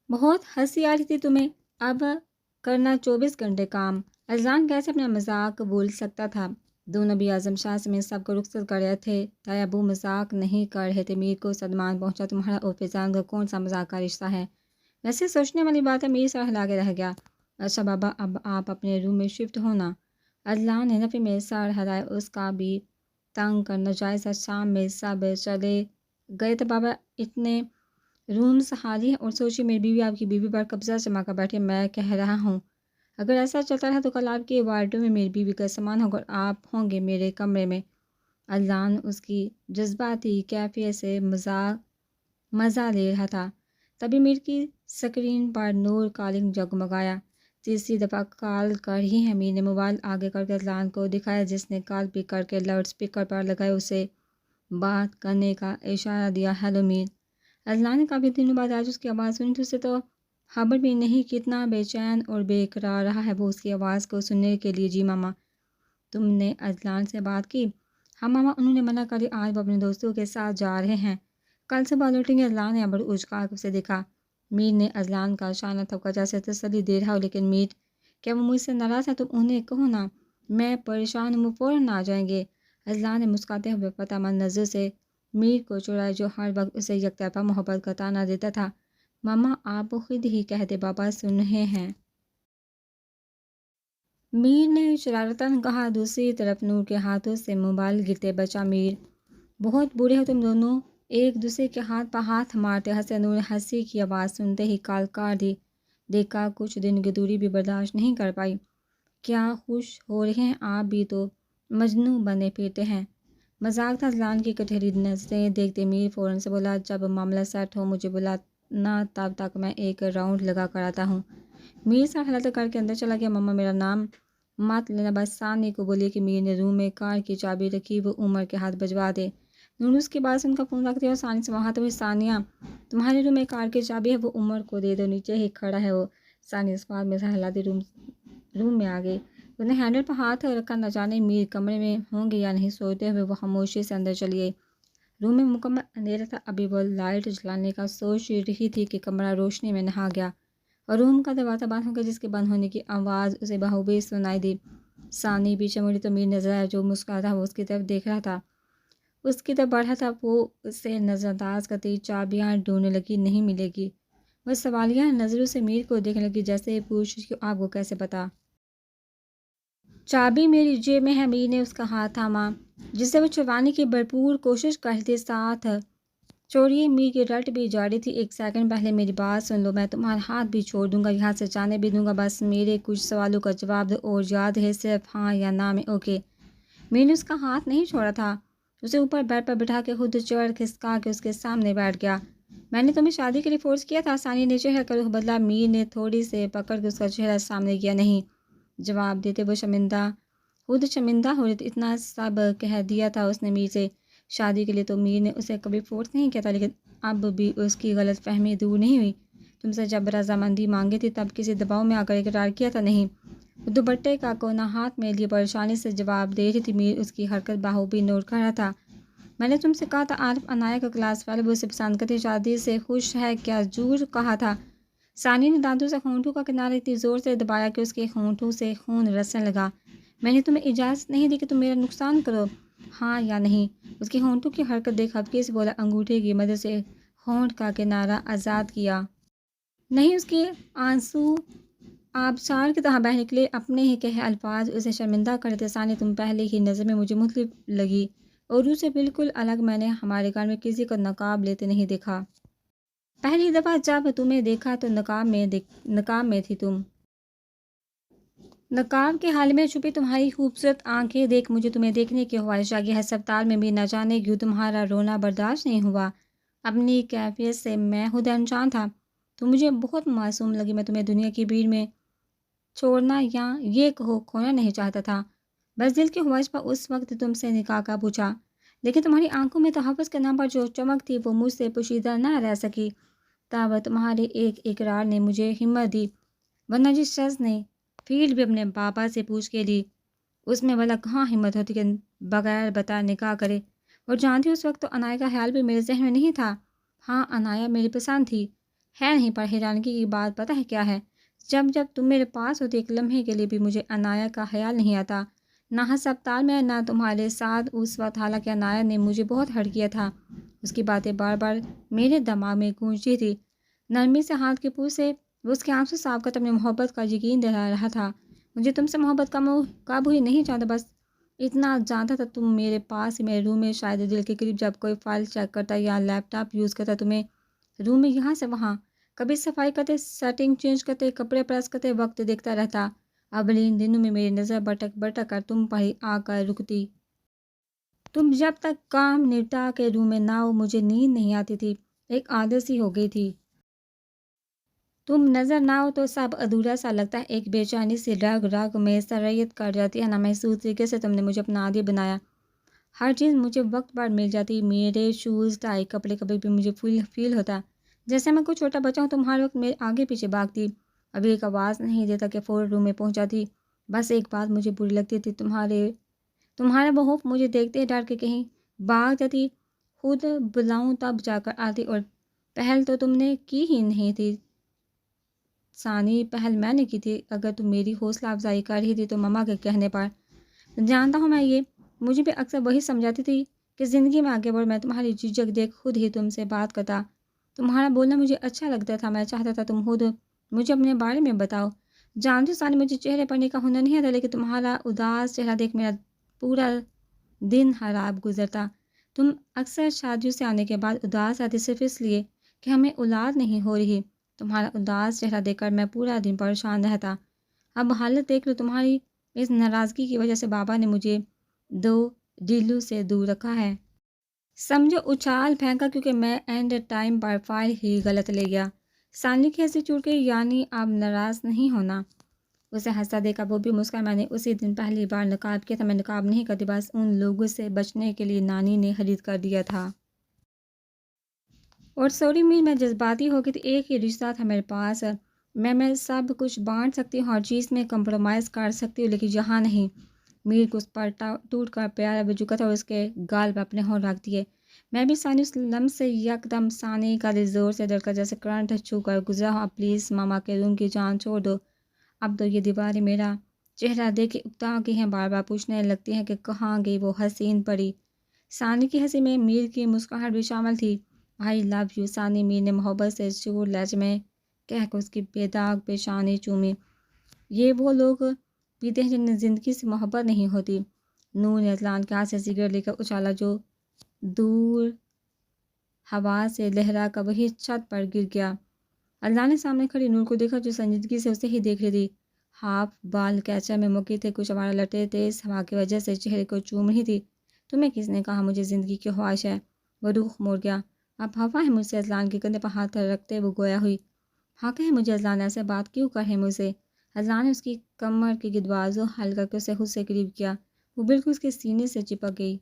بہت ہنسی آ رہی تھی تمہیں، اب کرنا 24 گھنٹے کام۔ اذلان کیسے اپنا مذاق بھول سکتا تھا؟ دونوں بھی اعظم شاہ سمیت سب کو رخصت کر رہے تھے۔ تایا ابو مذاق نہیں کر رہے تھے۔ میر کو صدمان پہنچا، تمہارا اور فیضان کا کون سا مذاق کا رشتہ ہے؟ ویسے سوچنے والی بات ہے، میر سر ہلا کے رہ گیا۔ اچھا بابا، اب آپ اپنے روم میں شفٹ ہونا۔ اذلان نے نفی میں سر ہلایا، اس کا بھی تنگ کرنا جائز ہے۔ شام میں سب چلے گئے تھے بابا، اتنے رومز خالی ہیں، اور سوچیے میری بیوی آپ کی بیوی پر قبضہ جما کر بیٹھی ہے۔ میں کہہ رہا ہوں اگر ایسا چلتا رہا تو کل آپ کے وارڈروم میں میری بیوی کا سامان ہوگا اور آپ ہوں گے میرے کمرے میں۔ اذلان اس کی جذباتی کیفیت سے مزہ لے رہا تھا۔ تبھی میر کی سکرین پر نور کالنگ جگمگایا۔ تیسری دفعہ کال کر رہی ہے۔ میر نے موبائل آگے کر کے اذلان کو دکھایا، جس نے کال پک کر کے لاؤڈ سپیکر پر لگائے اسے بات کرنے کا اشارہ دیا۔ ہیلو میر۔ اذلان نے کافی دنوں بعد آج اس کی آواز سنی تھی۔ اسے تو خبر بھی نہیں کتنا بے چین اور بے قرار رہا ہے وہ اس کی آواز کو سننے کے لیے۔ جی ماما۔ تم نے اذلان سے بات کی؟ ہاں ماما، انہوں نے منع کر دیا، آج وہ اپنے دوستوں کے ساتھ جا رہے ہیں، کل صبح لوٹیں گے۔ اذلان نے ابر اچکا کر اسے دیکھا۔ میر نے اذلان کا شانہ تھپکا جیسے تسلی دے رہا ہو، لیکن میر کیا وہ مجھ سے ناراض ہے؟ تم انہیں کہو نا میں پریشان ہوں، وہ فوراً آ جائیں گے۔ اذلان نے مسکراتے ہوئے فتح مند نظر سے میر کو چڑھایا، جو ہر وقت اسے یک طرفہ محبت کا طعنہ دیتا تھا۔ ماما آپ خود ہی کہتے، بابا سن رہے ہیں۔ میر نے شرارتاً کہا۔ دوسری طرف نور کے ہاتھوں سے موبائل گرتے بچا۔ میر بہت برے ہو تم دونوں، ایک دوسرے کے ہاتھ پہ ہاتھ مارتے ہنسے۔ نور نے ہنسی کی آواز سنتے ہی کال کاٹ دی۔ دیکھا کچھ دن کی دوری بھی برداشت نہیں کر پائی۔ کیا خوش ہو رہے ہیں آپ بھی تو مجنوں بنے پھرتے ہیں۔ مذاق تھا۔ اذلان کی کٹہری نظریں دیکھتے میر فوراً سے بولا، جب معاملہ سیٹ ہو مجھے بلانا، تب تک میں ایک راؤنڈ لگا کر آتا ہوں۔ میر سر ہلاتے کر کے اندر چلا گیا۔ ماما میرا نام مت لینا، بس ثانی کو بولیے کہ میر نے روم میں کار کی چابی رکھی، وہ عمر کے ہاتھ بھجوا دے۔ نور اس کے بعد سے ان کا فون رکھ دیا اور ثانی سے وہاں ہوئی، ثانیہ تمہارے روم میں کار کی چابی ہے، وہ عمر کو دے دو، نیچے ہی کھڑا ہے وہ۔ ثانیہ اس بات میں سر ہلاتی روم میں آ گئی۔ اس نے ہینڈل پر ہاتھ رکھا، نہ جانے میر کمرے میں ہوں گے یا نہیں۔ سوچتے ہوئے وہ خاموشی سے اندر چلی گئی۔ روم میں مکمل اندھیرا تھا۔ ابھی وہ لائٹ جلانے کا سوچ رہی تھی کہ کمرہ روشنی میں نہا گیا اور روم کا دروازہ بند ہو گیا، جس کے بند ہونے کی آواز اسے بخوبی سنائی دی۔ ثانی پیچھے مڑی تو میر نظر آیا، جو مسکرا تھا وہ اس کی طرف دیکھ رہا تھا، اس کی طرف بڑھا تھا۔ وہ اسے نظر انداز کرتی چابیاں ڈھونڈنے لگی، نہیں ملے گی۔ وہ سوالیہ نظروں سے میر کو دیکھنے لگی، جیسے پوچھ کہ آپ کو کیسے پتا؟ چابی میری جیب میں ہے۔ میر نے اس کا ہاتھ تھاما، جسے وہ چھڑوانے کی بھرپور کوشش کر رہی تھی۔ ساتھ چھوڑیے، میر کی رٹ بھی جاری تھی، ایک سیکنڈ پہلے میری بات سن لو، میں تمہارا ہاتھ بھی چھوڑ دوں گا، یہاں سے جانے بھی دوں گا، بس میرے کچھ سوالوں کا جواب دو اور یاد ہے صرف ہاں یا نا میں اوکے۔ میر نے اس کا ہاتھ نہیں چھوڑا تھا، اسے اوپر بیڈ پر بٹھا کے خود چڑھ کھسکا کے اس کے سامنے بیٹھ گیا۔ میں نے تمہیں شادی کے لیے فورس کیا تھا؟ ثانی نے چہرہ کا رخ بدلا۔ میر نے تھوڑی سے پکڑ کے اس کا چہرہ سامنے کیا۔ نہیں جواب دیتے وہ خود شرمندہ ہو رہی تھی، اتنا سب کہہ دیا تھا اس نے میر سے شادی کے لیے، تو میر نے اسے کبھی فورس نہیں کیا تھا، لیکن اب بھی اس کی غلط فہمی دور نہیں ہوئی۔ تم سے جب رضامندی مانگی تھی تب کسی دباؤ میں آ کر اقرار کیا تھا؟ نہیں۔ وہ دوپٹے کا کونا ہاتھ میں لیے پریشانی سے جواب دے رہی تھی۔ میر اس کی حرکت بخوبی نوٹ کر رہا تھا۔ میں نے تم سے کہا تھا عارف عنایہ کا کلاس فیلو، وہ اسے پسند کرتی، شادی سے خوش ہے، کیا جھوٹ کہا تھا؟ ثانی نے دانتوں سے ہونٹوں کا کنارہ اتنی زور سے دبایا کہ اس کے ہونٹوں سے خون رسنے لگا۔ میں نے تمہیں اجازت نہیں دی کہ تم میرا نقصان کرو، ہاں یا نہیں؟ اس کے ہونٹوں کی حرکت دیکھ ہفکی سے بولا، انگوٹھے کی مدد سے ہونٹ کا کنارہ آزاد کیا۔ نہیں۔ اس کے آنسو آبشار کی طرح بہہ نکلے۔ اپنے ہی کہے الفاظ اسے شرمندہ کر دیتے۔ ثانی تم پہلے ہی نظر میں مجھے مختلف لگی، اور سے بالکل الگ۔ میں نے ہمارے گھر میں کسی کو نقاب لیتے نہیں دیکھا۔ پہلی دفعہ جب تمہیں دیکھا تو نقاب میں تھی تم۔ نقاب کے حال میں چھپی تمہاری خوبصورت آنکھیں دیکھ مجھے تمہیں دیکھنے کی خواہش جاگی۔ ہسپتال میں بھی نہ جانے کیوں تمہارا رونا برداشت نہیں ہوا۔ اپنی کیفیت سے میں خود انجان تھا، تم مجھے بہت معصوم لگی۔ میں تمہیں دنیا کی بھیڑ میں چھوڑنا یا یہ کہو کھونا نہیں چاہتا تھا، بس دل کی خواہش پر اس وقت تم سے نکاح کا پوچھا، لیکن تمہاری آنکھوں میں تحفظ کے نام پر جو چمک تھی وہ مجھ سے پوشیدہ نہ رہ سکی۔ تب تمہارے ایک اقرار نے مجھے ہمت دی، ورنہ جس شخص نے فیلڈ بھی اپنے بابا سے پوچھ کے لی، اس میں بھلا کہاں ہمت ہوتی کہ بغیر بتائے نکاح کرے۔ اور جانتی اس وقت تو عنایہ کا خیال بھی میرے ذہن میں نہیں تھا۔ ہاں عنایہ میری پسند تھی، ہے نہیں، پر حیرانگی کی بات پتہ ہے کیا ہے؟ جب جب تم میرے پاس ہوتی ایک لمحے کے لیے بھی مجھے عنایہ کا خیال نہیں آتا، نہ ہسپتال میں نہ تمہارے ساتھ اس وقت، حالانکہ عنایہ نے مجھے بہت ہرٹ کیا تھا۔ اس کی باتیں بار بار میرے دماغ میں گونجتی تھی، نرمی سے ہاتھ کے پوچھ سے وہ اس کے آنسو صاف کر اپنی محبت کا یقین دلا رہا تھا۔ مجھے تم سے محبت کا موہ قابو ہی نہیں چاہتا، بس اتنا جانتا تھا تم میرے پاس ہی میرے روم میں، شاید دل کے قریب، جب کوئی فائل چیک کرتا یا لیپ ٹاپ یوز کرتا، تمہیں روم میں یہاں سے وہاں، کبھی صفائی کرتے، سیٹنگ چینج کرتے، کپڑے پریس کرتے وقت دیکھتا رہتا۔ اب ان دنوں میں میری نظر بھٹک بھٹک کر تم پر ہی آ کر رکتی۔ تم جب تک کام نپٹا کے روم میں نہ ہو مجھے نیند نہیں آتی تھی، ایک عادت سی ہو گئی تھی۔ تم نظر نہ ہو تو سب ادھورا سا لگتا ہے، ایک بے چینی سے رگ رگ میں سرایت کر جاتی ہے۔ نامحسوس طریقے سے تم نے مجھے اپنا عادی بنایا، ہر چیز مجھے وقت پر مل جاتی، میرے شوز، ٹائی، کپڑے، کبھی بھی مجھے فیل ہوتا جیسے میں کوئی چھوٹا بچہ ہوں۔ تم ہر وقت میرے آگے پیچھے بھاگتی، ابھی ایک آواز نہیں دیتا کہ فوراً روم میں پہنچ جاتی۔ بس ایک بات مجھے بری لگتی تھی، تمہارا وہ خوف، مجھے دیکھتے ڈر کے کہیں بھاگ جاتی، خود بلاؤں تب جا کر آتی، اور پہل تو تم نے کی ہی نہیں تھی، ثانی پہل میں نے کی تھی۔ اگر تم میری حوصلہ افزائی کر رہی تھی تو مما کے کہنے پر، جانتا ہوں میں یہ، مجھے بھی اکثر وہی سمجھاتی تھی کہ زندگی میں آگے بڑھ، میں تمہاری جھجک دیکھ خود ہی تم سے بات کرتا، تمہارا بولنا مجھے اچھا لگتا تھا، میں چاہتا تھا تم خود مجھے اپنے بارے میں بتاؤ۔ جانتی ثانی مجھے چہرے پڑھنے کا ہنر نہیں آتا، لیکن تمہارا اداس چہرہ دیکھ میرا پورا دن خراب گزرتا۔ تم اکثر شادیوں سے آنے کے بعد اداس آتی، صرف اس لیے کہ ہمیں اولاد نہیں ہو رہی۔ تمہارا اداس چہرہ دیکھ کر میں پورا دن پریشان رہتا۔ اب حالت دیکھ لو، تمہاری اس ناراضگی کی وجہ سے بابا نے مجھے دو ڈیلو سے دور رکھا ہے۔ سمجھو اچھال پھینکا، کیونکہ میں اینڈ ٹائم پر فائل ہی غلط لے گیا۔ ثانی کی ہنسی چھوٹ گئی، یعنی اب ناراض نہیں ہونا؟ اسے ہنستا دیکھا، وہ بھی مسکرائی۔ میں نے اسی دن پہلی بار نقاب کیا تھا، میں نقاب نہیں کرتی، بس ان لوگوں سے بچنے کے لیے نانی نے خرید کر دیا تھا۔ اور سوری میر، میں جذباتی ہو گئی تھی، ایک ہی رشتہ تھا میرے پاس، میں سب کچھ بانٹ سکتی ہوں، ہر چیز میں کمپرومائز کر سکتی ہوں، لیکن یہاں نہیں۔ میر کو اس پر ٹوٹ کر پیارا بھی جھکا تھا اور اس کے گال پر اپنے ہونٹ رکھ دیے۔ میں بھی ثانی اس لمحے سے یک دم ثانی کا دل زور سے دھڑکا، جیسے کرنٹ چھو کر گزرا ہو۔ اب پلیز ماما کے روم کی جان چھوڑ دو، اب تو یہ دیواریں میرا چہرہ دیکھ کے اکتا گئی ہیں، بار بار پوچھنے لگتی ہیں کہ کہاں گئی وہ حسین پری۔ ثانی کی ہنسی میں میر کی مسکراہٹ بھی شامل تھی۔ آئی لو یو ثانی، میر نے محبت سے چور لہجے میں کہہ کر اس کی بے داغ پیشانی چومی۔ یہ وہ لوگ پیتے ہیں جنہیں زندگی سے محبت نہیں ہوتی۔ نور نے اذلان کے ہاتھ سے سگریٹ لے کر اچھالا، جو دور ہوا سے لہرا کر وہی چھت پر گر گیا۔ اللہ نے سامنے کھڑی نور کو دیکھا، جو سنجیدگی سے اسے ہی دیکھ رہی تھی۔ ہاف بال کیچر میں مکی تھے، کچھ آوارہ لٹیں تیز ہوا کی وجہ سے چہرے کو چوم رہی تھی۔ تمہیں کس نے کہا مجھے زندگی کی خواہش ہے؟ وہ رخ موڑ گیا۔ اب ہوا ہے مجھ سے؟ اذلان کے کندھے پر ہاتھ رکھتے وہ گویا ہوئی۔ ہاں کہے مجھے، اذلان ایسے بات کیوں کہے مجھ سے؟ اذلان نے اس کی کمر کی گرد بازو ہل کر کے اسے خود سے قریب کیا، وہ بالکل اس کے سینے سے چپک گئی۔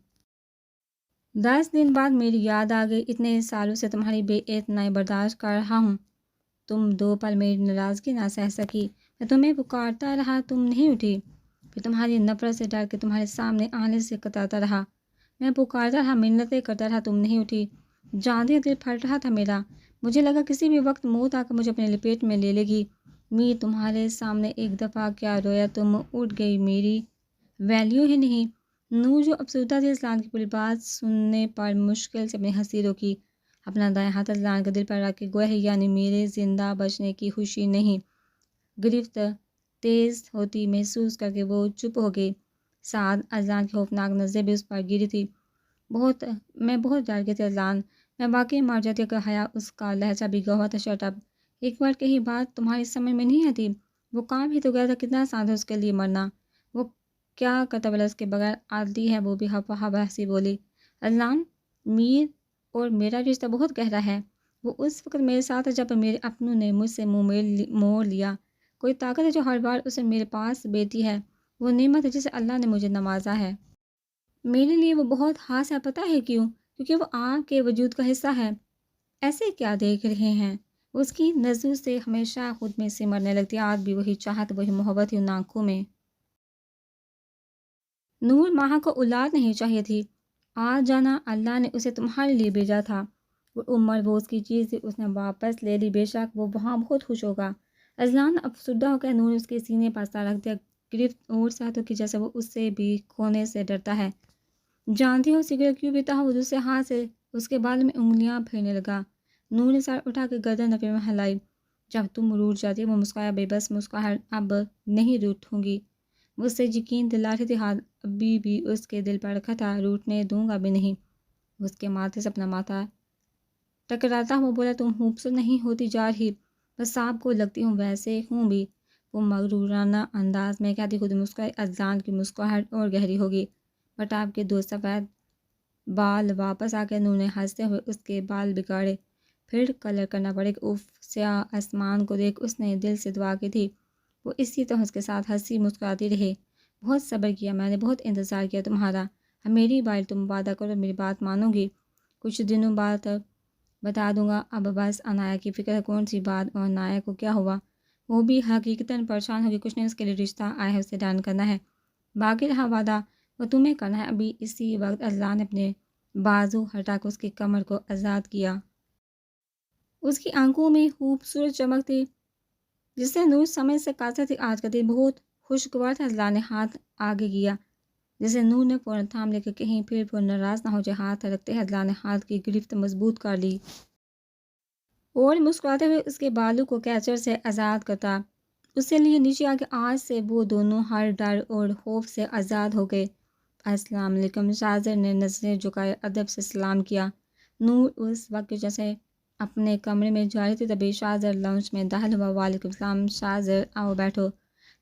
10 دن بعد میری یاد آ گئی، اتنے سالوں سے تمہاری بے اعتنائی برداشت کر رہا ہوں، تم 2 پل میری ناراضگی نہ سہ سکی، میں تمہیں پکارتا رہا، تم نہیں اٹھی، پھر تمہاری نفرت سے ڈر کے تمہارے سامنے آنے سے کتراتا رہا، میں پکارتا رہا، منتیں کرتا رہا، تم نہیں اٹھی۔ جانتی دل پھٹ رہا تھا میرا، مجھے لگا کسی بھی وقت موت آ کر مجھے اپنے لپیٹ میں لے لے گی۔ میر تمہارے سامنے ایک دفعہ کیا رویا، تم اٹھ گئی، میری ویلیو ہی نہیں۔ نور جو افسردہ تھی، اذلان کی پوری بات سننے پر مشکل سے اپنی ہنسی روکی، اپنا دائیں ہاتھ اذلان کے دل پر رکھ کے گویا، یعنی میرے زندہ بچنے کی خوشی نہیں، گرفت تیز ہوتی محسوس کر کے وہ چپ ہو گئی۔ ساتھ اذلان کی خوفناک نظریں بھی اس پر گری تھی۔ میں بہت ڈر گئی تھی اذلان، میں واقعی مر جاتی اگر حیا اس کا لہجہ بھی گوا تھا۔ شٹ اپ، ایک بار کہی بات تمہاری سمجھ میں نہیں آتی؟ وہ کام ہی تو گیا تھا، کتنا آسان تھا اس کے لیے مرنا، وہ کیا کرتا بلا اس کے بغیر؟ عادی ہے وہ بھی، ہنسی بولی۔ اذلان، میر اور میرا رشتہ بہت گہرا ہے، وہ اس وقت میرے ساتھ ہے جب میرے اپنوں نے مجھ سے منہ موڑ لیا۔ کوئی طاقت ہے جو ہر بار اسے میرے پاس بیتی ہے، وہ نعمت ہے جسے اللہ نے مجھے نوازا ہے۔ میرے لیے وہ بہت خاص ہے، پتہ ہے کیوں؟ کیونکہ وہ آپ کے وجود کا حصہ ہے۔ ایسے کیا دیکھ رہے ہیں؟ اس کی نظروں سے ہمیشہ خود میں سمرنے لگتی، آج بھی وہی چاہت، وہی محبت ہی ان آنکھوں میں۔ نور، ماہا کو اولاد نہیں چاہیے تھی، آج جانا اللہ نے اسے تمہارے لیے بھیجا تھا، اور عمر وہ اس کی چیز تھی، اس نے واپس لے لی، بے شک وہ وہاں بہت خوش ہوگا۔ اذلان افسردہ ہو کر نور اس کے سینے پر سا رکھ دیا، گرفت اور ساتھوں کی جیسے وہ اس سے بھی کھونے سے ڈرتا ہے۔ جانتی ہو سگریٹ کیوں پیتا ہوں؟ وہ دوسرے ہاتھ سے اس کے بال میں انگلیاں پھیرنے لگا۔ نور نے سر اٹھا کے گردن نفے میں ہلائی۔ جب تم روٹ جاتی ہے، وہ مسکرایا، بے بس مسکراہٹ، اب نہیں روٹوں گی۔ وہ اس سے یقین دلا رہی تھی، ہاتھ ابھی بھی اس کے دل پر رکھا تھا، روٹنے دوں گا بھی نہیں۔ اس کے ماتھے سے اپنا ماتھا ٹکراتا ہوا بولا، تم خوبصورت نہیں ہوتی جا رہی، بس آپ کو لگتی ہوں، ویسے ہوں بھی۔ وہ مغرورانہ انداز میں کہتی خود مسکرائی۔ اذلان کی مسکراہٹ اور گہری ہوگی۔ بٹ آپ کے دو سفید بال واپس آ کے نور نے ہنستے ہوئے اس کے بال بگاڑے، پھر کلر کرنا پڑے گا۔ اف، سیاہ آسمان کو دیکھ اس نے دل سے دعا کی تھی۔ وہ اسی طرح اس کے ساتھ ہنسی مسکراتی رہے۔ بہت صبر کیا میں نے، بہت انتظار کیا تمہارا، اب میری باری، تم وعدہ کرو میری بات مانو گی؟ کچھ دنوں بعد بتا دوں گا، اب بس انایا کی فکر ہے۔ کون سی بات؟ اور انایا کو کیا ہوا؟ وہ بھی حقیقتاً پریشان ہوگی، کچھ نہیں، اس کے لیے رشتہ آیا ہے، اسے ڈان کرنا ہے، باقی رہا وعدہ وہ تمہیں کرنا ہے ابھی اسی وقت۔ اذلان نے اپنے بازو ہٹا کر اس کی کمر کو آزاد کیا۔ اس کی آنکھوں میں خوبصورت چمک تھی جس سے نور سمجھ سے قاصر تھی۔ آج کا دن بہت خوشگوار تھا۔ اذلان نے ہاتھ آگے کیا جسے نور نے فوراً تھام لے کر کہیں پھر وہ ناراض نہ ہو جائے۔ ہاتھ رکھتے ہی اذلان نے ہاتھ کی گرفت مضبوط کر لی اور مسکراتے ہوئے اس کے بالوں کو کیچر سے آزاد کرتا اسے لیے نیچے آ کے۔ آج سے وہ دونوں ہر ڈر اور خوف سے آزاد ہو گئے۔ السلام علیکم، شاہزر نے نظریں جھکائے ادب سے سلام کیا۔ نور اس وقت جیسے اپنے کمرے میں جا رہی تھی، تبھی شاہزر لاؤنج میں داخل ہوا۔ وعلیکم السلام شاہزر، آؤ بیٹھو۔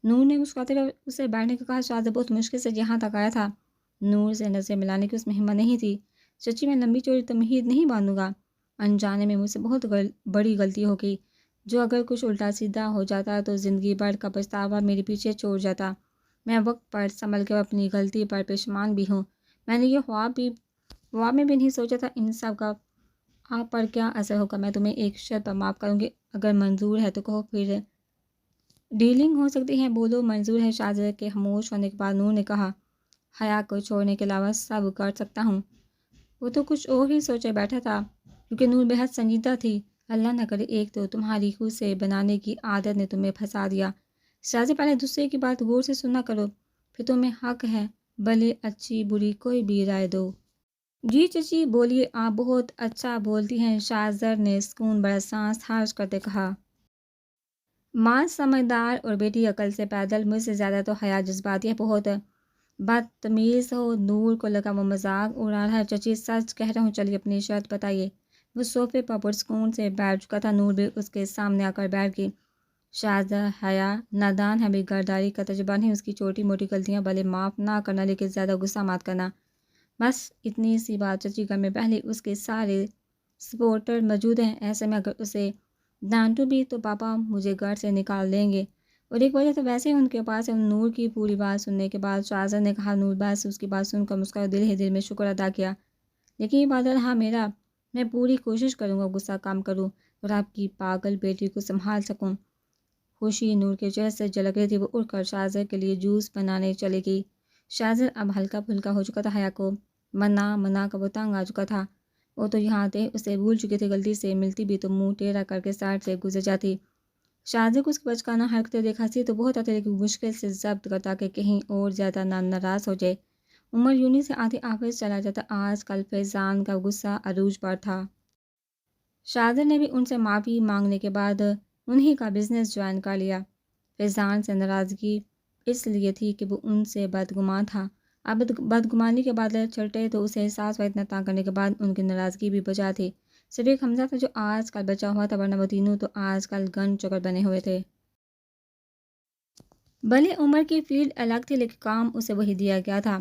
نور نے مسکراتے ہوئے اسے بیٹھنے کو کہا۔ شاہزر بہت مشکل سے یہاں تک آیا تھا۔ نور سے نظریں ملانے کی اس میں ہمت نہیں تھی۔ چچی، میں لمبی چوڑی تمہید نہیں باندھوں گا، انجانے میں مجھ سے بہت بڑی غلطی ہو گئی، جو اگر کچھ الٹا سیدھا ہو جاتا تو زندگی بھر کا پچھتاوا میرے پیچھے چھوڑ جاتا۔ میں وقت پر سنبھل کے اپنی غلطی پر پشیمان بھی ہوں۔ میں نے یہ خواب میں بھی نہیں سوچا تھا ان سب کا آپ پر کیا اثر ہوگا۔ میں تمہیں ایک شرط پر معاف کروں گی، اگر منظور ہے تو کہو، پھر ڈیلنگ ہو سکتی ہے۔ بولو، منظور ہے؟ شاہزر کے خاموش ہونے کے بعد نور نے کہا، حیا کو چھوڑنے کے علاوہ سب کر سکتا ہوں۔ وہ تو کچھ اور ہی سوچے بیٹھا تھا کیونکہ نور بہت سنجیدہ تھی۔ اللہ نہ کرے ایک تو تمہاری خود سے بنانے کی عادت نے تمہیں پھنسا دیا۔ شاہزر، پہلے دوسرے کی بات غور سے سنا کرو، پھر تمہیں حق ہے بھلے اچھی بری کوئی بھی رائے دو۔ جی چچی بولیے، آپ بہت اچھا بولتی ہیں، شاہزر نے سکون بھرا سانس خارج کرتے کہا۔ ماں سمجھدار اور بیٹی عقل سے پیدل، مجھ سے زیادہ تو حیا جذباتی ہے، بہت بدتمیز ہو۔ نور کو لگا وہ مذاق اڑا رہا ہے۔ چچی سچ کہہ رہا ہوں، چلیے اپنی شرط بتائیے۔ وہ صوفے پر پرسکون سے بیٹھ چکا تھا، نور بھی اس کے سامنے آ کر بیٹھ گئی۔ شاہزر حیا نادان ہے، بھی گرداری کا تجربہ نہیں، اس کی چھوٹی موٹی غلطیاں بھلے معاف نہ کرنا لیکن زیادہ غصہ مت کرنا، بس اتنی سی بات۔ چچی گھر میں پہلے اس کے سارے سپورٹر موجود ہیں، ایسے میں اگر اسے ڈانٹوں بھی تو پاپا مجھے گھر سے نکال دیں گے، اور ایک وجہ تو ویسے ہی ان کے پاس ہے۔ نور کی پوری بات سننے کے بعد شاہزر نے کہا، نور بس اس کی بات سن کر مسکرایا، دل ہی دل میں شکر ادا کیا، لیکن یہ وعدہ رہا میرا، میں پوری کوشش کروں گا غصہ کم کروں اور آپ کی پاگل بیٹی کو سنبھال سکوں۔ خوشی نور کے چہرے سے جھلک رہی تھی۔ وہ اٹھ کر شاہزر کے لیے جوس بنانے چلے گئی۔ شاہزر اب ہلکا پھلکا ہو چکا تھا، حیا کو منا کر وہ تنگ آ چکا تھا۔ وہ تو یہاں تھے، اسے بھول چکی تھی، غلطی سے ملتی بھی تو منہ ٹیڑھا کر کے سائڈ سے گزر جاتی۔ شاہزر کو اس کی بچکانہ حرکتیں دیکھ ہنسی تو بہت آتی، لیکن مشکل سے ضبط کرتا کہ کہیں اور زیادہ نہ ناراض ہو جائے۔ عمر یونی سے آتے آفس چلا جاتا۔ آج کل فیضان کا غصہ عروج پر تھا۔ شاہزر نے بھی ان سے معافی مانگنے کے بعد انہی کا بزنس جوائن کر لیا۔ فیضان سے ناراضگی اس لیے تھی کہ وہ ان سے بدگمان تھا۔ اب بدگمانی کے بادل چھلٹے تو اسے احساس ہوا، اتنا تنگ کرنے کے بعد ان کی ناراضگی بھی بجا تھی۔ صرف ایک حمزہ تھا جو آج کل بچا ہوا تھا، ورنہ وہ تینوں تو آج کل گن چکر بنے ہوئے تھے۔ بھلے عمر کی فیلڈ الگ تھی لیکن کام اسے وہی دیا گیا تھا۔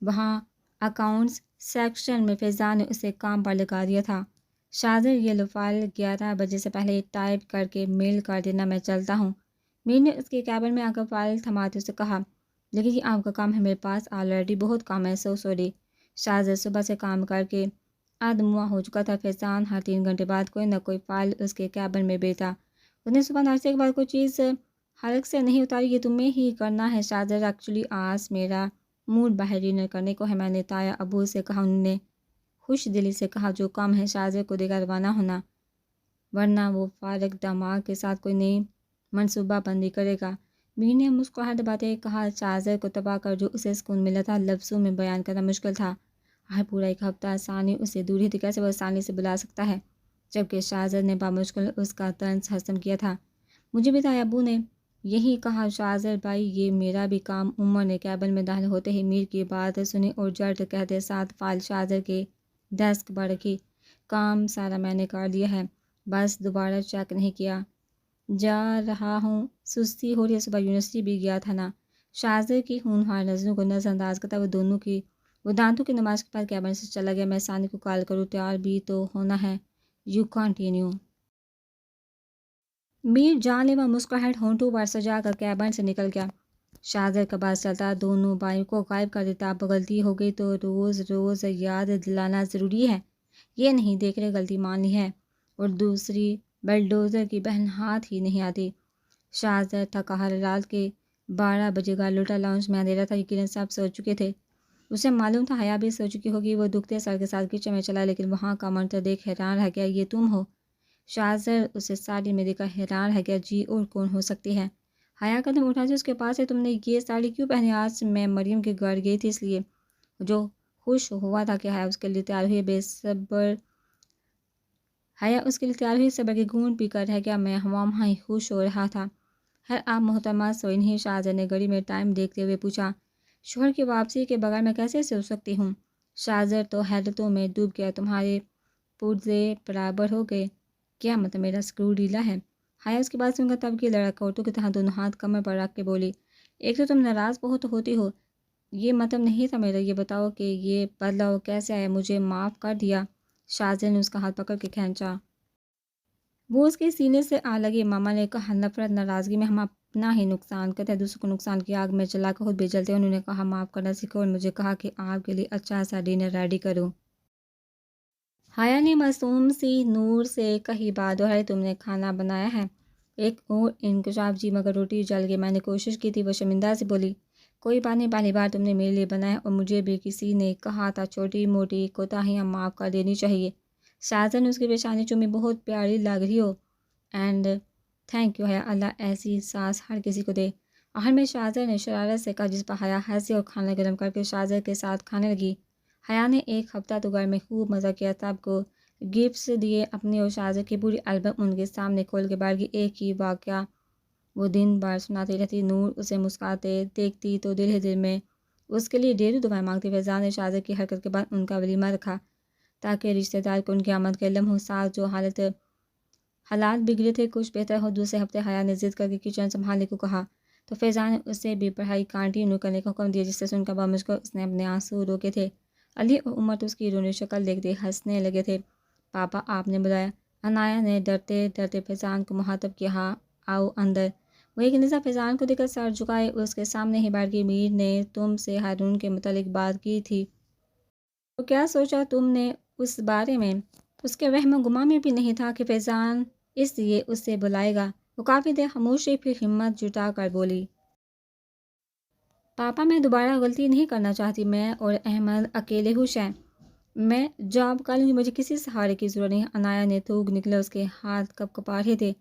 وہاں اکاؤنٹس سیکشن میں فیضان نے اسے کام پر لگا دیا تھا۔ شاہزر، یہ لو فائل 11 بجے سے پہلے ٹائپ کر کے میل کر دینا، میں چلتا ہوں۔ میر نے اس کے کیبن میں آ کر فائل تھماتے اسے کہا، لیکن یہ آپ کا کام ہے، میرے پاس آلریڈی بہت کام ہے، سوری۔ شاہزر صبح سے کام کر کے آدموا ہو چکا تھا۔ فیضان ہر 3 گھنٹے بعد کوئی نہ کوئی فائل اس کے کیبن میں بھیجتا۔ اس نے صبح ناشتے کے بعد کوئی چیز حلق سے نہیں اتاری، یہ تمہیں ہی کرنا ہے شاہزر، ایکچولی آج میرا موڈ باہر ڈنر کرنے کو ہے، میں نے تایا ابو سے کہا، انہوں نے خوش دلی سے کہا جو کام ہے شاہزادے کو دے کر روانہ ہونا، ورنہ وہ فارغ دماغ کے ساتھ کوئی نئی منصوبہ بندی کرے گا۔ میر نے مسکراہٹ دباتے کہا شاہزادے کو تباہ کر جو اسے سکون ملا تھا لفظوں میں بیان کرنا مشکل تھا۔ ہر پورا ایک ہفتہ ثانی اس سے دور ہی تھی، کیسے وہ ثانی سے بلا سکتا ہے جبکہ شاہزادے نے بامشکل اس کا طنز ہضم کیا تھا۔ مجھے بھی تایا ابو نے یہی کہا شاہزادے بھائی، یہ میرا بھی کام۔ عمر نے کیبن میں داخل ہوتے ہی میر کی بات سنی اور جلد کہتے ساتھ فائل شاہزادے کے ڈیسک پر رکھی۔ کام سارا میں نے کر دیا ہے، بس دوبارہ چیک نہیں کیا جا رہا ہوں، سستی ہو رہی ہے، صبح یونیورسٹی بھی گیا تھا نا۔ شاہزادے کی ہونہار نظروں کو نظر انداز کرتا وہ دانتوں کی نماز کے بعد کیبن سے چلا گیا۔ میں ثانی کو کال کروں، تیار بھی تو ہونا ہے۔ You continue. میر جان لیوا مسکراہٹ ہونٹوں پر سجا کر کیبن سے نکل گیا۔ شاہزادے کا بس چلتا دونوں بھائیوں کو غائب کر دیتا۔ اب غلطی ہو گئی تو روز روز یاد دلانا ضروری ہے، یہ نہیں دیکھ رہے غلطی مان لی ہے اور دوسری بلڈوزر کی بہن ہاتھ ہی نہیں آتی۔ شاہزادہ تھکا ہر رات کے 12 بجے گا لوٹا لاؤنج میں اندھیرا تھا، یقیناً سب سو چکے تھے۔ اسے معلوم تھا حیا بھی سو چکی ہوگی۔ وہ دکھتے سر کے ساتھ کچن میں چلا، لیکن وہاں کا منظر دیکھ حیران رہ گیا۔ یہ تم ہو؟ شاہزادہ اسے ساڑی میں دیکھ کر حیران رہ گیا۔ جی، اور کون ہو سکتی ہے؟ حیا قدم اٹھا اس کے پاس ہے۔ تم نے یہ ساڑی کیوں پہنی؟ آج میں مریم کے گھر گئی تھی اس لیے۔ جو خوش ہوا تھا کہ حیا اس کے لیے تیار ہوئی، حیا اس کے لیے تیار ہوئی، صبر کی گھونٹ پی کر رہ گیا۔ میں وہاں ہی خوش ہو رہا تھا۔ ہر آپ محترمہ سوئی نہیں؟ شاہزادہ نے گھڑی میں ٹائم دیکھتے ہوئے پوچھا۔ شوہر کی واپسی کے بغیر میں کیسے سو سکتی ہوں؟ شاہزادہ تو حیرتوں میں ڈوب گیا۔ تمہارے پرزے برابر ہو گئے؟ کیا مطلب؟ میرا سکرو ڈھیلا ہے؟ حیا اس کی بات سن کر تب کی لڑک عورتوں کی طرح دونوں ہاتھ کمر پر رکھ کے بولی۔ ایک تو تم ناراض بہت ہوتی ہو، یہ مطلب نہیں تھا میرا۔ یہ بتاؤ کہ یہ بدلاؤ کیسے آیا؟ مجھے معاف کر دیا؟ شاہزادہ نے اس کا ہاتھ پکڑ کے کھینچا۔ وہ اس کے سینے سے آ لگی۔ ماما نے کہا نفرت ناراضگی میں ہم اپنا ہی نقصان کرتے ہیں، دوسروں کو نقصان کی آگ میں جلا کر خود بھی جلتے ہیں۔ انہوں نے کہا معاف کرنا سیکھو اور مجھے کہا کہ آپ کے لیے اچھا سا ڈنر ریڈی کروں۔ حیا نے معصوم سی نور سے کہی بات دہرائی۔ تم نے کھانا بنایا ہے؟ ایک اور انکشاف، جی مگر روٹی جل گئی، میں نے کوشش کی تھی۔ وہ شرمندہ سے بولی۔ کوئی بات نہیں، پہلی بار تم نے میرے لیے بنایا اور مجھے بھی کسی نے کہا تھا چھوٹی موٹی کوتاہیاں معاف کر دینی چاہیے۔ شاہزادہ نے اس کی پیشانی چومی۔ بہت پیاری لگ رہی ہو۔ اینڈ تھینک یو حیا، اللہ ایسی ساس ہر کسی کو دے۔ آخر میں شاہزادہ نے شرارت سے کہا، جس پر حیا ہنسی اور کھانا گرم کر کے شاہزادہ کے ساتھ کھانے لگی۔ حیا نے ایک ہفتہ تو گھر میں خوب مزہ کیا، سب کو گفٹس دیے، اپنی اور شاہزادہ کی پوری البم ان کے سامنے کھول کے بیٹھ گئی۔ ایک ہی واقعہ وہ دن بھر سناتی رہتی۔ نور اسے مسکراتے دیکھتی تو دل ہی دل میں اس کے لیے ڈھیروں دعائیں مانگتی۔ فیضان نے شاہزادہ کی حرکت کے بعد ان کا ولیمہ رکھا تاکہ رشتہ دار کو ان کی آمد کے لمحوں ساتھ جو حالات بگڑے تھے کچھ بہتر ہو۔ دوسرے ہفتے حیا نے ضد کر کے کچن سنبھالنے کو کہا تو فیضان نے اسے بھی پڑھائی کنٹینیو کرنے کا حکم دیا، جس سے سن کر بامشکل اس نے اپنے آنسو روکے تھے۔ علی اور عمر تو اس کی رونی شکل دیکھتے ہنسنے لگے تھے۔ پاپا آپ نے بلایا؟ عنایا نے ڈرتے ڈرتے فیضان کو مخاطب کیا۔ ہاں آؤ اندر۔ وہ ایک نظر فیضان کو دیکھ کر سر جھکائے اس کے سامنے ہی بیٹھ گئی۔ میر نے تم سے ہارون کے متعلق بات کی تھی تو کیا سوچا تم نے اس بارے میں؟ اس کے وہم و گمان میں بھی نہیں تھا کہ فیضان اس لیے اسے بلائے گا۔ وہ کافی دیر خاموش رہی، پھر ہمت جٹا کر بولی، پاپا میں دوبارہ غلطی نہیں کرنا چاہتی۔ میں اور احمد اکیلے ہوش ہیں، میں جاب کر لوں گی، مجھے کسی سہارے کی ضرورت نہیں۔ عنایا نے تھوک نکلا، اس کے ہاتھ کپ کپا رہے تھے۔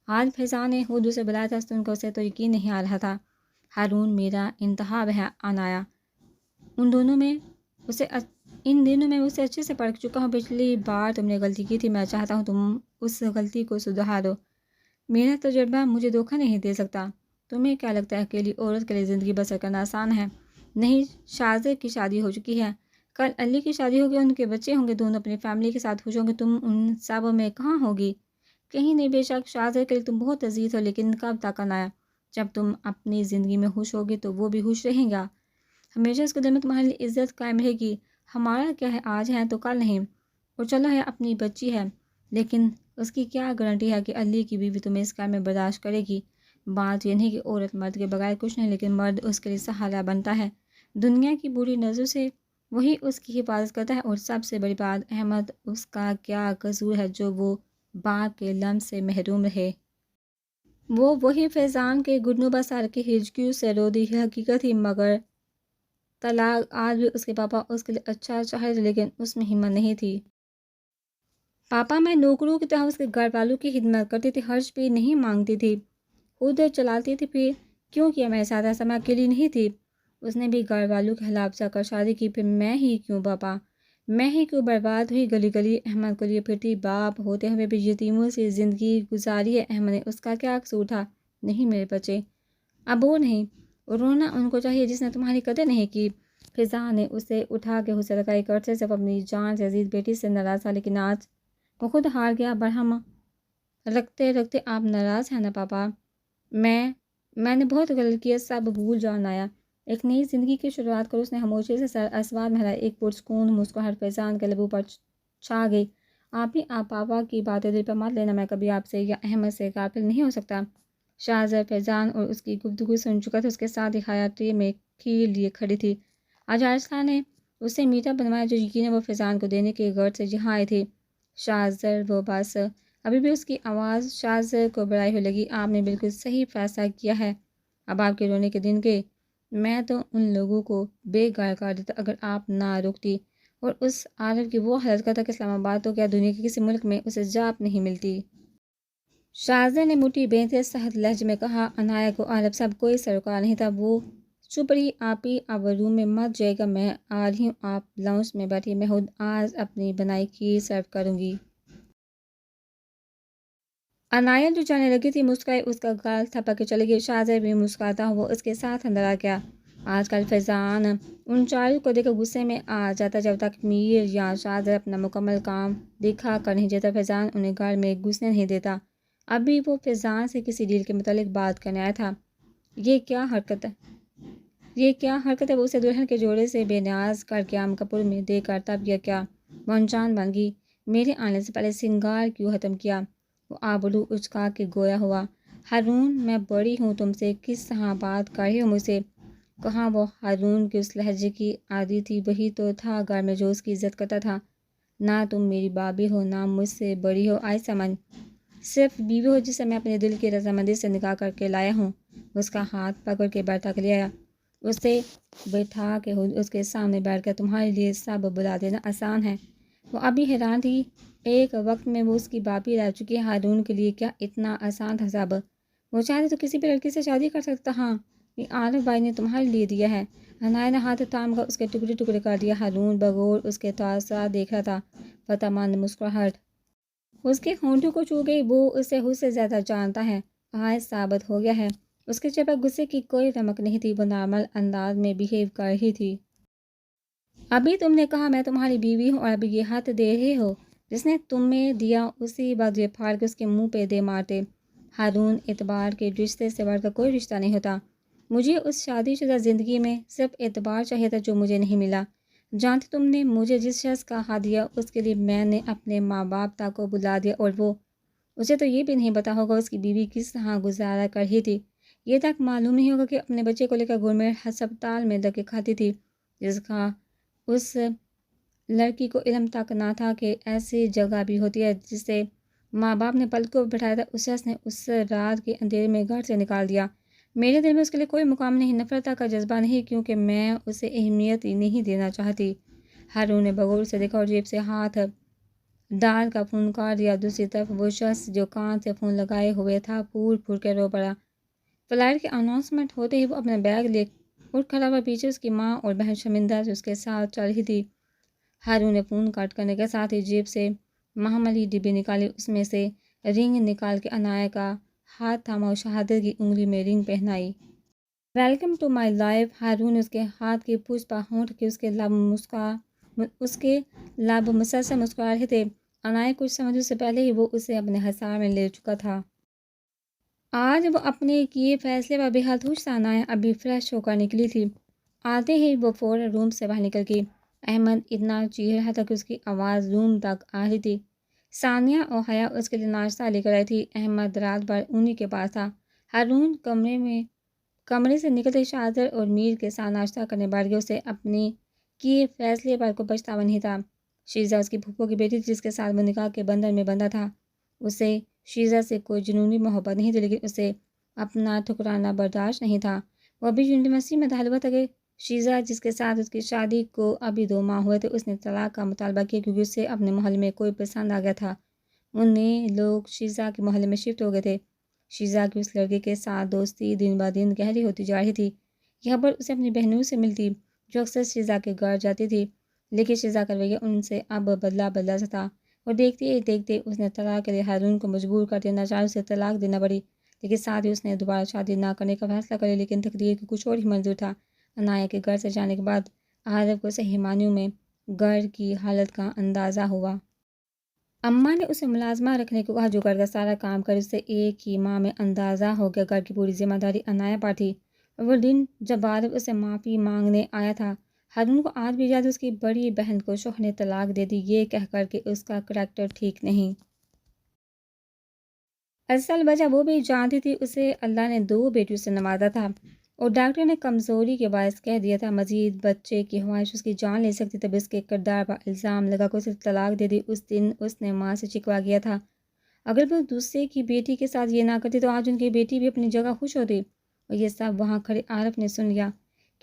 آج فیضان نے اردو سے بلایا تھا، سن کر اسے تو یقین نہیں آ رہا تھا۔ ہارون میرا انتخاب ہے عنایا، ان دنوں میں اسے اچھے سے پرکھ چکا ہوں۔ پچھلی بار تم نے غلطی کی تھی، میں چاہتا ہوں تم اس غلطی کو سدھارو۔ میرا تجربہ مجھے دھوکہ نہیں دے سکتا۔ تمہیں کیا لگتا ہے اکیلی عورت کے لیے زندگی بسر کرنا آسان ہے؟ نہیں، شاہزادے کی شادی ہو چکی ہے، کل علی کی شادی ہوگی، ان کے بچے ہوں گے، دونوں اپنی فیملی کے ساتھ خوش ہوں گے۔ تم ان سب میں کہاں ہوگی؟ کہیں نہیں، بے شک شاہزادے کے لیے تم بہت عزیز ہو، لیکن کب تک عنایا؟ جب تم اپنی زندگی میں خوش ہوگی تو وہ بھی خوش رہیں گا، ہمیشہ اس کے دل میں تمہارے لیے عزت قائم رہے گی۔ ہمارا کیا ہے، آج ہے تو کل نہیں۔ اور چلو ہے اپنی بچی ہے، لیکن اس کی کیا گارنٹی ہے کہ علی کی بیوی تمہیں اس گھر میں برداشت کرے گی؟ بات یہ نہیں کہ عورت مرد کے بغیر کچھ نہیں، لیکن مرد اس کے لیے سہارا بنتا ہے، دنیا کی بری نظروں سے وہی اس کی حفاظت کرتا ہے۔ اور سب سے بڑی بات، احمد اس کا کیا قصور ہے جو وہ باپ کے لمس سے محروم رہے؟ وہ وہی فیضان کے گھٹنوں پر سر کے ہجکیوں سے رو دی حقیقت ہی، مگر طلاق آج بھی اس کے پاپا اس کے لیے اچھا چاہے تھے، لیکن اس میں ہمت نہیں تھی۔ پاپا میں نوکروں کی طرح اس کے گھر والوں کی خدمت کرتی تھی، خرچ بھی نہیں مانگتی تھی، خود چلاتی تھی۔ پھر کیوں کیا میرے ساتھ ایسا؟ میں اکیلی نہیں تھی، اس نے بھی گھر والوں کے خلاف جا کر شادی کی۔ پھر میں ہی کیوں پاپا، میں ہی کیوں برباد ہوئی؟ گلی گلی احمد کو لیے پھرتی، باپ ہوتے ہوئے بھی یتیموں سے زندگی گزاری ہے احمد نے، اس کا کیا قصور تھا؟ نہیں میرے بچے، اب وہ نہیں، رونا ان کو چاہیے جس نے تمہاری قدر نہیں کی۔ فضا نے اسے اٹھا کے حسن لگائی، کرتے سے اپنی جان سے عزیز بیٹی سے ناراض تھا، لیکن آج وہ خود ہار گیا۔ برہم رکھتے رکھتے آپ ناراض ہیں نا پاپا؟ میں نے بہت غلط کیا، سب بھول جانا آیا، ایک نئی زندگی کی شروعات کرو۔ اس نے خاموشی سے سر اسواد میں ہلایا، ایک پرسکون مسکراہٹ فیضان کے لبوں پر چھا گئی۔ آپ پاپا کی باتیں دل پر مت لینا، میں کبھی آپ سے یا احمد سے غافل نہیں ہو سکتا۔ شاہزر فیضان اور اس کی گفتگو سن چکا تھا، اس کے ساتھ ہی حیا ٹرے میں کھیر لیے کھڑی تھی۔ آج عائشہ نے اسے میٹھا بنوایا جو یقیناً وہ فیضان کو دینے کے غرض سے یہاں آئی تھی۔ شاہزر وہ بس ابھی بھی اس کی آواز شاہزر کو بڑھائی ہوئی لگی۔ آپ نے بالکل صحیح فیصلہ کیا ہے، اب آپ کے رونے کے دن گئے۔ میں تو ان لوگوں کو بے گھر کر دیتا اگر آپ نہ روکتی، اور اس عارف کی وہ حالت کرتا کہ اسلام آباد تو کیا دنیا کے کسی ملک میں اسے جاپ نہیں ملتی۔ شاہزر نے مٹھی باندھتے سخت لہجے میں کہا، عنایت کو عارف صاحب کوئی سروکار نہیں تھا، وہ چپ رہی۔ آپ ہی اب روم میں مت جائے گا، میں آ رہی ہوں۔ آپ لاؤنج میں بیٹھی، میں خود آج اپنی بنائی کھیر سرو کروں گی۔ عنایت جو جانے لگی تھی مسکرائی، اس کا گال تھپک کے چلی گئی۔ شاہزر بھی مسکراتا ہوا اس کے ساتھ اندر آ گیا۔ آج کل فیضان ان چاروں کو دیکھ کر غصے میں آ جاتا، جب تک میر یا شاہزر اپنا مکمل کام دکھا کر نہیں جاتا فیضان انہیں گھر میں گھسنے نہیں دیتا۔ اب بھی وہ فیضان سے کسی ڈیل کے متعلق بات کرنے آیا تھا۔ یہ کیا حرکت ہے؟ وہ اسے دلہن کے جوڑے سے بے نیاز کر کے عام کپڑوں میں دے کر تب یہ کیا بنجان بن گئی؟ میرے آنے سے پہلے سنگار کیوں ختم کیا؟ وہ آبرو اچکا کے گویا ہوا، ہارون میں بڑی ہوں تم سے، کس طرح بات کر رہی ہو مجھ سے؟ کہاں وہ ہارون کے اس لہجے کی عادی تھی؟ وہی تو تھا گھر میں جو اس کی عزت کرتا تھا۔ نہ تم میری بابی ہو، نہ مجھ سے بڑی ہو، آئی سمجھ، صرف بیوی ہو جسے میں اپنے دل کی رضامندی سے نکاح کر کے لایا ہوں۔ اس کا ہاتھ پکڑ کے بیٹھا کے لے آیا، اسے بٹھا کے خود اس کے سامنے بیٹھ کر، تمہارے لیے سب بلا دینا آسان ہے؟ وہ ابھی حیران تھی، ایک وقت میں وہ اس کی باپی رہ چکی ہے، ہارون کے لیے کیا اتنا آسان تھا سب؟ وہ چاہتے تو کسی بھی لڑکی سے شادی کر سکتا۔ ہاں، یہ عارف بھائی نے تمہارے لیے دیا ہے۔ عنایت نے ہاتھ تھام کر اس کے ٹکڑے ٹکڑے کر دیا۔ ہارون بغور اس کے تاثرات دیکھ رہا تھا، فتح مند مسکراہٹ اس کے ہونٹوں کو چھو گئی۔ وہ اسے خود سے زیادہ جانتا ہے، آج ثابت ہو گیا ہے۔ اس کے چہرے پر غصے کی کوئی رمق نہیں تھی، وہ نارمل انداز میں بیہیو کر رہی تھی۔ ابھی تم نے کہا میں تمہاری بیوی ہوں، اور ابھی یہ ہاتھ دے رہے ہو؟ جس نے تمہیں دیا اسی وقت یہ پھاڑ کے اس کے منہ پہ دے مارتے۔ ہارون اعتبار کے رشتے سے بڑھ کر کوئی رشتہ نہیں ہوتا۔ مجھے اس شادی شدہ زندگی میں صرف اعتبار چاہیے تھا جو مجھے نہیں ملا۔ جانتے تم نے مجھے جس شخص کا ہاتھ دیا اس کے لیے میں نے اپنے ماں باپ تک کو بلا دیا، اور وہ اسے تو یہ بھی نہیں پتا ہوگا اس کی بیوی کس طرح گزارا کر رہی تھی۔ یہ تک معلوم نہیں ہوگا کہ اپنے بچے کو لے کر گورنمنٹ ہسپتال میں دھکے کھاتی تھی، جس کا اس لڑکی کو علم تک نہ تھا کہ ایسی جگہ بھی ہوتی ہے جسے ماں باپ نے پلکوں پہ بٹھایا تھا۔ اس شخص نے اس رات کے اندھیرے میں گھر سے نکال دیا۔ میرے دل میں اس کے لیے کوئی مقام نہیں، نفرت کا جذبہ نہیں، کیونکہ میں اسے اہمیت ہی نہیں دینا چاہتی۔ ہارون نے بغور سے دیکھا اور جیب سے ہاتھ ڈال کا فون کاٹ دیا۔ دوسری طرف وہ شخص جو کان سے فون لگائے ہوئے تھا پھول پھول کے رو پڑا۔ فلائٹ کے اناؤنسمنٹ ہوتے ہی وہ اپنا بیگ لے اٹھ کھڑا ہوا، پیچھے اس کی ماں اور بہن شرمندہ جو اس کے ساتھ چل رہی تھی۔ ہارون نے فون کٹ کرنے کے ساتھ ہی جیب سے معمولی ڈبی نکالی، اس میں سے رنگ نکال کے عنایت کا ہاتھ تھاما اور شہادت کی انگلی میں رنگ پہنائی۔ Welcome to my life. Haroon نے اس کے ہاتھ کی پوچھ پر ہونٹ کے اس کے لب مسلسل مسکرا رہے تھے۔ عنایت کچھ سمجھنے سے پہلے ہی وہ اسے اپنے حصار میں لے چکا تھا۔ آج وہ اپنے کیے فیصلے پر بے حد خوش تھا۔ عنایت ابھی فریش ہو کر نکلی تھی، آتے ہی وہ فوراً روم سے باہر نکل گئی۔ احمد اتنا چیخ رہا تھا کہ اس کی آواز روم تک آ رہی تھی۔ ثانیہ اور حیا اس کے لیے ناشتہ لے کر آئی تھی، احمد رات بھر انہی کے پاس تھا۔ ہارون کمرے سے نکلتے شاہزر اور میر کے ساتھ ناشتہ کرنے بیٹھ گیا۔ اسے اپنے کیے فیصلے پر کوئی پچھتاوا نہیں تھا۔ شیزہ اس کی پھوپھو کی بیٹی تھی جس کے ساتھ وہ نکاح کے بندھن میں بندھا تھا۔ اسے شیزہ سے کوئی جنونی محبت نہیں تھی، لیکن اسے اپنا ٹھکرانا برداشت نہیں تھا۔ وہ ابھی یونیورسٹی میں داخل ہوا تھا کہ شیزا جس کے ساتھ اس کی شادی کو ابھی 2 ماہ ہوئے تھے، اس نے طلاق کا مطالبہ کیا کیونکہ اسے اپنے محلے میں کوئی پسند آ گیا تھا۔ انہیں لوگ شیزا کے محلے میں شفٹ ہو گئے تھے۔ شیزا کی اس لڑکے کے ساتھ دوستی دن بہ دن گہری ہوتی جا رہی تھی۔ یہ خبر اسے اپنی بہنوں سے ملتی جو اکثر شیزا کے گھر جاتی تھی، لیکن شیزا کا رویہ ان سے اب بدلا سا تھا اور دیکھتے ہی دیکھتے اس نے طلاق کے لیے ہارون کو مجبور کر دیا۔ ناچار اسے طلاق دینا پڑی، لیکن ساتھ ہی اس نے دوبارہ شادی نہ کرنے کا فیصلہ کر لیا، لیکن تقدیر کی کچھ اور ہی منظور تھا۔ عنایہ کے گھر سے جانے کے بعد عارف کو سہیمانیوں میں گھر کی حالت کا اندازہ ہوا۔ اماں نے اسے ملازمہ رکھنے کو کہا جو گھر کا سارا کام کرے۔ اسے ایک ہی ماہ میں اندازہ ہو گیا گھر کی پوری ذمہ داری عنایہ پر تھی۔ اور وہ دن جب عارف اسے معافی مانگنے آیا تھا، ہارون کو آج بھی یاد ہے۔ اس کی بڑی بہن کو شوہر نے طلاق دے دی یہ کہہ کر کہ اس کا کریکٹر ٹھیک نہیں۔ اصل وجہ وہ بھی جانتی تھی، اسے اللہ نے 2 بیٹیوں سے نوازا تھا اور ڈاکٹر نے کمزوری کے باعث کہہ دیا تھا۔ مزید بچے کی خواہش اس کی جان لے سکتی، تب اس کے کردار پر الزام لگا کر اسے طلاق دے دی۔ اس دن اس نے ماں سے شکوہ کیا تھا، اگر وہ دوسرے کی بیٹی کے ساتھ یہ نہ کرتی تو آج ان کی بیٹی بھی اپنی جگہ خوش ہوتی۔ اور یہ سب وہاں کھڑے عارف نے سن لیا۔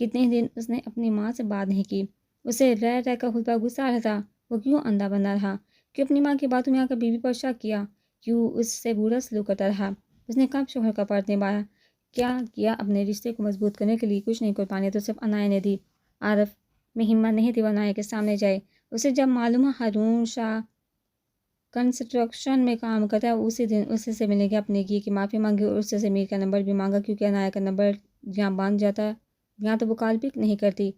کتنے دن اس نے اپنی ماں سے بات نہیں کی، اسے رہ رہ کر خود پر غصہ آ رہا تھا۔ وہ کیوں اندھا بنا رہا، کیوں اپنی ماں کی باتوں میں آ کر بیوی پر شک کیا، کیوں اس سے برا سلوک کرتا رہا۔ اس نے کب شوہر کا فرض نبھایا، کیا کیا اپنے رشتے کو مضبوط کرنے کے لیے؟ کچھ نہیں، قربانی تو صرف عنایہ نے دی۔ عارف میں ہمت نہیں تھی وہ عنایہ کے سامنے جائے۔ اسے جب معلوم ہارون شاہ کنسٹرکشن میں کام کرتا ہے، اسی دن اس سے ملنے کے اپنے کی معافی مانگی اور اس سے میر کا نمبر بھی مانگا، کیونکہ عنایہ کا نمبر یہاں بند جاتا یہاں تو وہ کال پک نہیں کرتی۔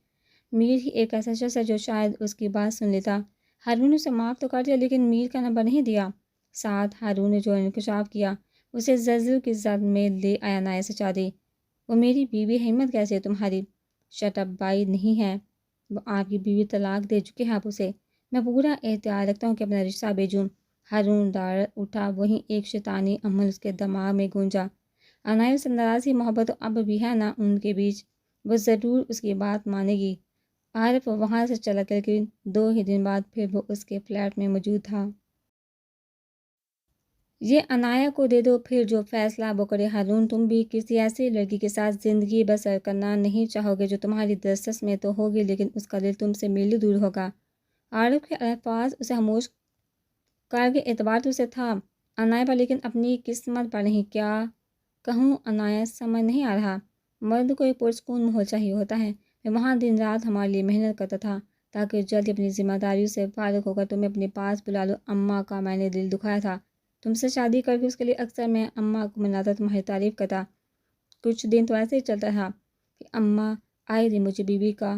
میر ہی ایک ایسا شخص ہے جو شاید اس کی بات سن لیتا۔ ہارون نے اسے معاف تو کر دیا لیکن میر کا نمبر نہیں دیا۔ ساتھ ہارون نے جو انکشاف کیا اسے زلزلوں کی زد میں لے آیا۔ عنایہ سے چاہتی، وہ میری بیوی ہے، ہمت کیسے ہے تمہاری؟ شٹ اپ بھائی، نہیں ہے وہ آپ کی بیوی، طلاق دے چکے ہیں آپ اسے۔ میں پورا احتیاط رکھتا ہوں کہ اپنا رشتہ بھیجوں۔ ہارون ڈر اٹھا، وہیں ایک شیطانی عمل اس کے دماغ میں گونجا۔ عنایہ سے ناراضگی محبت اب بھی ہے نا ان کے بیچ، وہ ضرور اس کی بات مانے گی۔ عارف وہاں سے چلا گیا لیکن 2 ہی دن بعد پھر وہ اس کے فلیٹ میں موجود تھا۔ یہ عنایہ کو دے دو، پھر جو فیصلہ وہ کرے۔ ہارون تم بھی کسی ایسی لڑکی کے ساتھ زندگی بسر کرنا نہیں چاہو گے جو تمہاری دسترس میں تو ہوگی لیکن اس کا دل تم سے میل دور ہوگا۔ عارف کے الفاظ اسے خاموش کر کے اعتبار تو اسے تھا عنایہ پر لیکن اپنی قسمت پر نہیں۔ کیا کہوں عنایہ، سمجھ نہیں آ رہا۔ مرد کو ایک پرسکون ماحول چاہیے ہوتا ہے۔ میں وہاں دن رات ہمارے لیے محنت کرتا تھا تاکہ جلدی اپنی ذمہ داریوں سے فارغ ہو کر تمہیں اپنے پاس بلا لوں۔ اماں کا میں نے دل دکھایا تھا تم سے شادی کر کے، اس کے لیے اکثر میں اماں کو مناتا، تمہاری تعریف کرتا۔ کچھ دن تو ایسے ہی چلتا رہا کہ اماں آئی دن مجھے بیوی کا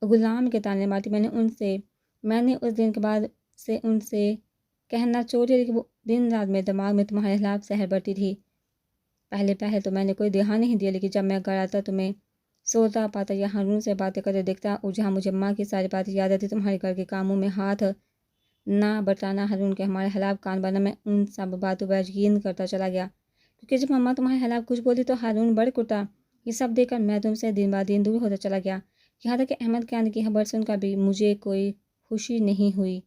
غلام کے طعنے مارتی۔ میں نے اس دن کے بعد سے ان سے کہنا چھوڑ دیا، لیکن وہ دن رات میرے دماغ میں تمہارے خلاف زہر بڑھتی تھی۔ پہلے تو میں نے کوئی دھیان نہیں دیا، لیکن جب میں گھر آتا تمہیں سوتا پاتا یا ہارون سے باتیں کرتے دیکھتا اور جہاں مجھے ماں کی ساری باتیں یاد آتی، تمہارے گھر کے کاموں میں ہاتھ نہ بٹانا، ہارون کے ہمارے خلاف کان بھرنا، میں ان سب باتوں پر یقین کرتا چلا گیا کیونکہ جب اماں تمہارے خلاف کچھ بولتی تو ہارون بڑک اٹھتا۔ یہ سب دیکھ کر میں تم سے دن بہ دن دور ہوتا چلا گیا، یہاں تک کہ احمد کے آنے کی خبر سن کر بھی مجھے کوئی خوشی نہیں ہوئی۔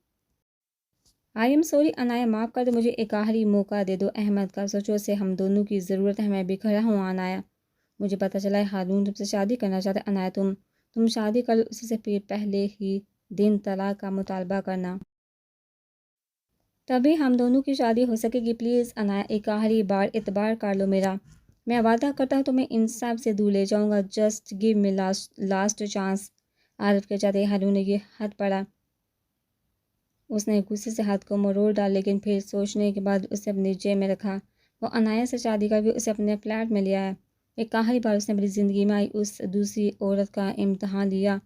آئی ایم سوری عنایہ، معاف کر دو، مجھے ایک آخری موقع دے دو۔ احمد کا سوچو سے ہم دونوں کی ضرورت ہے، میں بکھرا ہوں عنایہ، مجھے پتہ چلا ہے ہارون تم سے شادی کرنا چاہتا ہے۔ عنایہ تم شادی کر لو اسی سے، پھر پہلے ہی دن طلاق کا مطالبہ کرنا، تبھی ہم دونوں کی شادی ہو سکے گی۔ پلیز عنایہ، ایک آخری بار اعتبار کر لو میرا، میں وعدہ کرتا ہوں تمہیں ان سب سے دور لے جاؤں گا۔ جسٹ گیو می لاسٹ چانس۔ عارف کے جاتے ہارون نے یہ خط پڑھا۔ اس نے غصے سے ہاتھ کو مروڑ ڈالا لیکن پھر سوچنے کے بعد اسے اپنی جیب میں رکھا۔ وہ عنایہ سے شادی کر کے اسے اپنے فلیٹ میں لے آیا۔ ایک آخری بار اس نے اپنی زندگی میں آئی اس دوسری عورت کا امتحان لیا۔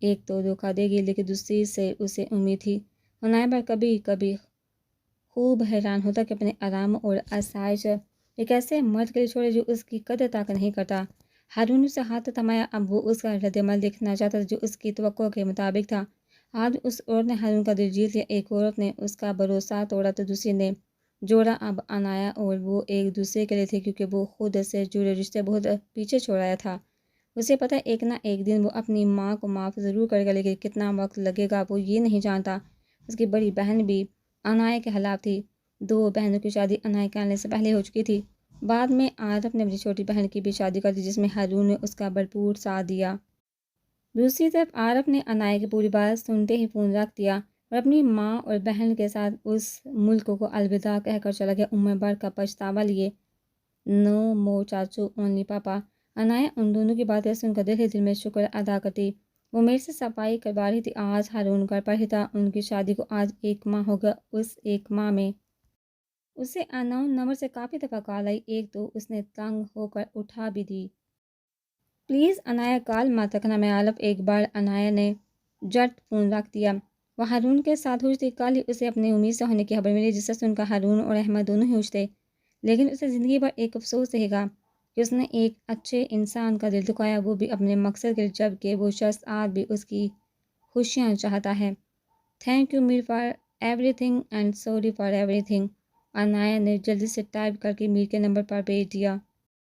ایک تو دھوکہ دے گی لیکن دوسری سے اسے امید تھی۔ عنایہ پر کبھی کبھی خوب حیران ہوتا کہ اپنے آرام اور آسائش ایک ایسے مرد کے لیے چھوڑے جو اس کی قدر تک نہیں کرتا۔ ہارون نے اسے ہاتھ تھمایا، اب وہ اس کا رد عمل دیکھنا چاہتا تھا جو اس کی توقع کے مطابق تھا۔ آج اس عورت نے ہارون کا دل جیت لیا، ایک عورت نے اس کا بھروسہ توڑا تو دوسری نے جوڑا۔ اب عنایہ اور وہ ایک دوسرے کے لیے تھے کیونکہ وہ خود سے جڑے رشتے بہت پیچھے چھوڑ آیا تھا۔ اسے پتہ ایک نہ ایک دن وہ اپنی ماں کو معاف ضرور کرے گا لیکن کتنا وقت لگے گا وہ یہ نہیں جانتا۔ اس کی بڑی بہن بھی عنایہ کے خلاف تھی۔ 2 بہنوں کی شادی عنایہ کے آنے سے پہلے ہو چکی تھی۔ بعد میں عارف نے اپنی چھوٹی بہن کی بھی شادی کر دی جس میں ہارون نے اس کا بھرپور ساتھ دیا۔ دوسری طرف عارف نے عنایہ کی پوری بات سنتے ہی فون رکھ دیا اور اپنی ماں اور بہن کے ساتھ اس ملک کو الوداع کہہ کر چلا گیا عمر بھر کا پچھتاوا لیے۔ نو مور چاچو اونلی پاپا۔ عنایہ ان دونوں کی باتیں سن کر دل ہی دل میں شکر ادا کرتی۔ وہ میرے سے صفائی کروا رہی تھی۔ آج ہارون گھر پر ہی تھا۔ ان کی شادی کو آج 1 ماہ ہو گیا۔ اس 1 ماہ میں اسے انون نمبر سے کافی دفعہ کال آئی، ایک دو اس نے تنگ ہو کر اٹھا بھی دی۔ پلیز عنایہ کال مت رکھنا، میں عارف۔ ایک بار عنایہ نے جٹ فون رکھ دیا۔ وہ ہارون کے ساتھ ہوش تھی۔ کل ہی اسے اپنی امید سے ہونے کی خبر ملی، جسے سن کر ہارون اور احمد دونوں ہی ہوش تھے، لیکن اسے زندگی بھر ایک افسوس رہے گا کہ اس نے ایک اچھے انسان کا دل دکھایا، وہ بھی اپنے مقصد کے لیے، جب کہ وہ شخص آج بھی اس کی خوشیاں چاہتا ہے۔ Thank you Mir for every thing and sorry for every thing, Inaya نے جلدی سے ٹائپ کر کے میر کے نمبر پر بھیج دیا۔